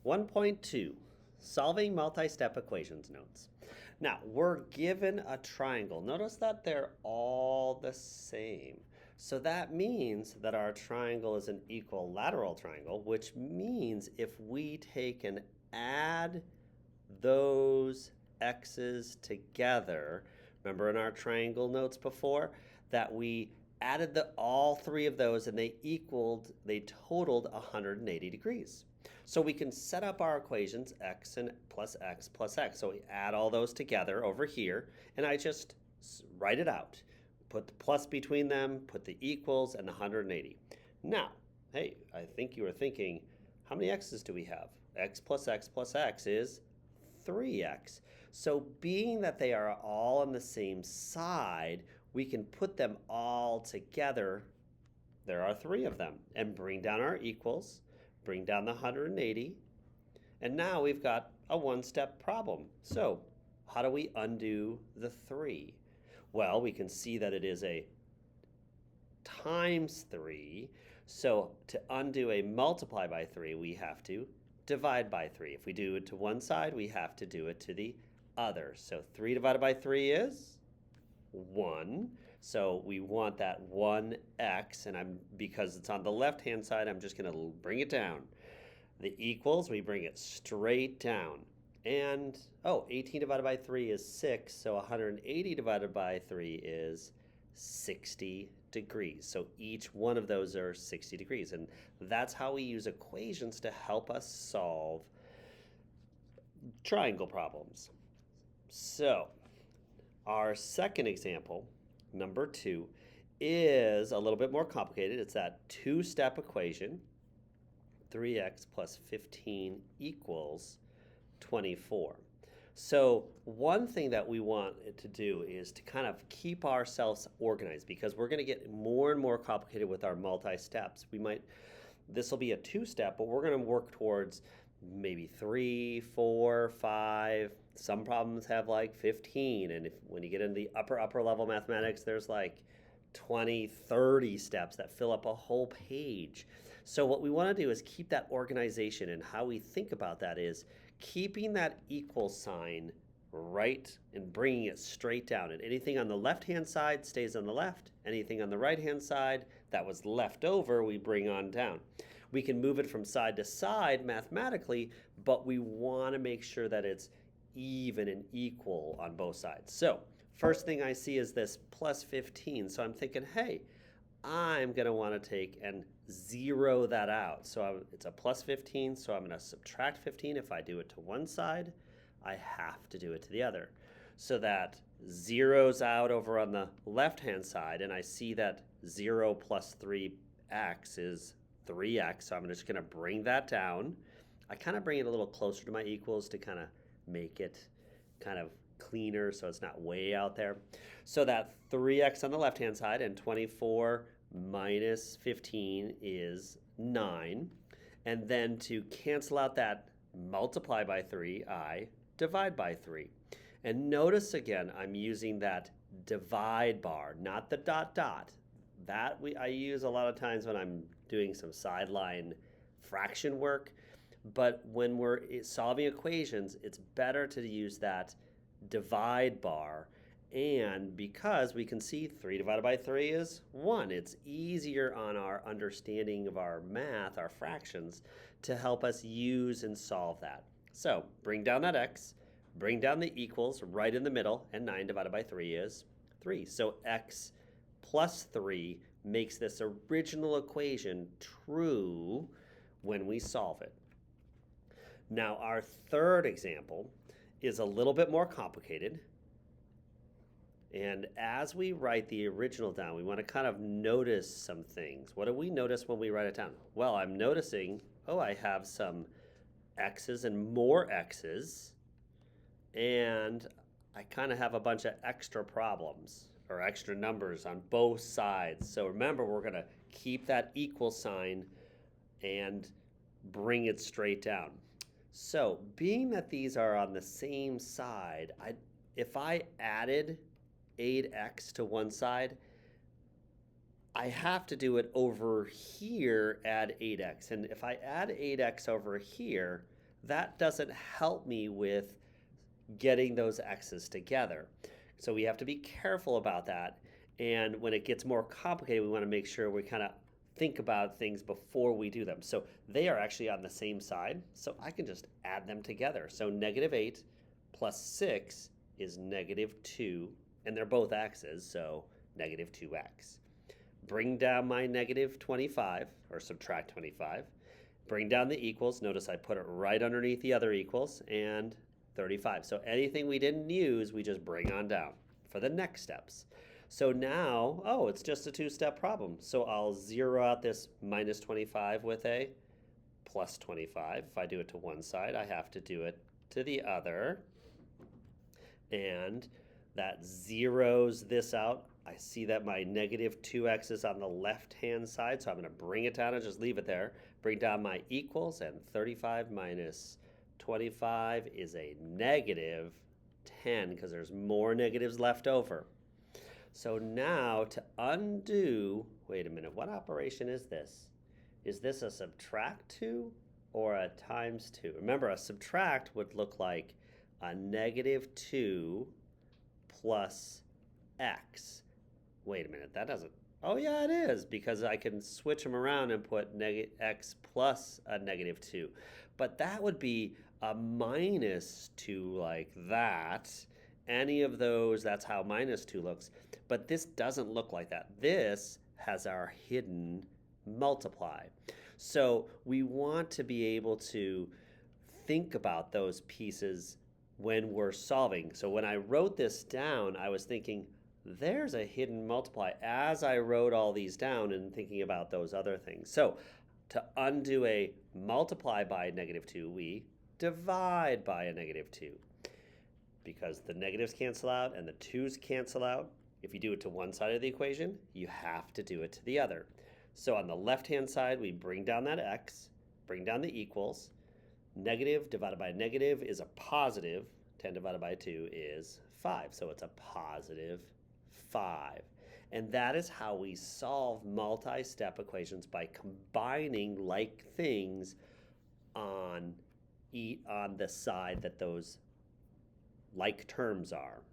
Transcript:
1.2, solving multi-step equations notes. Now, we're given a triangle. Notice that they're all the same. So that means that our triangle is an equilateral triangle, which means if we take and add those x's together, remember in our triangle notes before that we added all three of those and they totaled 180 degrees. So we can set up our equations x and plus x plus x. So we add all those together over here and I just write it out. Put the plus between them, put the equals and the 180. Now, hey, I think you were thinking, how many x's do we have? X plus x is 3x. So being that they are all on the same side, we can put them all together. There are three of them, and bring down our equals, bring down the 180, and now we've got a one-step problem. So how do we undo the 3? Well, we can see that it is a times 3. So to undo a multiply by 3, we have to divide by 3. If we do it to one side, we have to do it to the other. So 3 divided by 3 is 1. So we want that 1x, and because it's on the left-hand side, I'm just going to bring it down. The equals, we bring it straight down. And, 18 divided by 3 is 6, so 180 divided by 3 is 60 degrees. So each one of those are 60 degrees. And that's how we use equations to help us solve triangle problems. So our second example, number 2, is a little bit more complicated. It's that two-step equation, 3x plus 15 equals 24. So one thing that we want it to do is to kind of keep ourselves organized, because we're going to get more and more complicated with our multi-steps. This will be a two-step, but we're going to work towards maybe 3, 4, 5. Some problems have like 15, and when you get into the upper level mathematics, there's like 20, 30 steps that fill up a whole page. So what we want to do is keep that organization, and how we think about that is keeping that equal sign right and bringing it straight down. And anything on the left-hand side stays on the left. Anything on the right-hand side that was left over, we bring on down. We can move it from side to side mathematically, but we want to make sure that it's even and equal on both sides. So first thing I see is this plus 15. So I'm thinking, hey, I'm going to want to take and zero that out. So it's a plus 15, so I'm going to subtract 15. If I do it to one side, I have to do it to the other. So that zeroes out over on the left-hand side, and I see that 0 plus 3x is 3x, so I'm just going to bring that down. I kind of bring it a little closer to my equals to kind of make it kind of cleaner so it's not way out there. So that 3x on the left-hand side, and 24 minus 15 is 9. And then to cancel out that multiply by 3, I divide by 3. And notice again, I'm using that divide bar, not the dot dot. I use a lot of times when I'm doing some sideline fraction work. But when we're solving equations, it's better to use that divide bar. And because we can see 3 divided by 3 is 1, it's easier on our understanding of our math, our fractions, to help us use and solve that. So bring down that x, bring down the equals right in the middle, and 9 divided by 3 is 3. So x plus 3 makes this original equation true when we solve it. Now our third example is a little bit more complicated. And as we write the original down, we want to kind of notice some things. What do we notice when we write it down? Well, I'm noticing, I have some x's and more x's, and I kind of have a bunch of extra problems or extra numbers on both sides. So remember, we're going to keep that equal sign and bring it straight down. So being that these are on the same side, if I added 8x to one side, I have to do it over here, add 8x. And if I add 8x over here, that doesn't help me with getting those x's together. So we have to be careful about that. And when it gets more complicated, we want to make sure we kind of think about things before we do them. So they are actually on the same side, so I can just add them together. So -8 plus 6 is -2, and they're both x's, so -2x. Bring down my -25, or subtract 25. Bring down the equals. Notice I put it right underneath the other equals, and 35. So anything we didn't use, we just bring on down for the next steps. So now, oh, it's just a two-step problem. So I'll zero out this -25 with a +25. If I do it to one side, I have to do it to the other. And that zeroes this out. I see that my -2x is on the left-hand side, so I'm going to bring it down and just leave it there. Bring down my equals, and 35 minus 25 is a -10 because there's more negatives left over. So now to undo, wait a minute, what operation is this? Is this a subtract 2 or a times 2? Remember, a subtract would look like a -2 plus x. Wait a minute, that doesn't, oh yeah, it is, because I can switch them around and put x plus a -2. But that would be a -2 like that. Any of those, that's how -2 looks. But this doesn't look like that. This has our hidden multiply. So we want to be able to think about those pieces when we're solving. So when I wrote this down, I was thinking, there's a hidden multiply as I wrote all these down and thinking about those other things. So to undo a multiply by -2, we divide by a -2. Because the negatives cancel out and the 2's cancel out. If you do it to one side of the equation, you have to do it to the other. So on the left-hand side, we bring down that x, bring down the equals. Negative divided by negative is a positive. 10 divided by 2 is 5. So it's a +5. And that is how we solve multi-step equations, by combining like things on the side that those like terms are.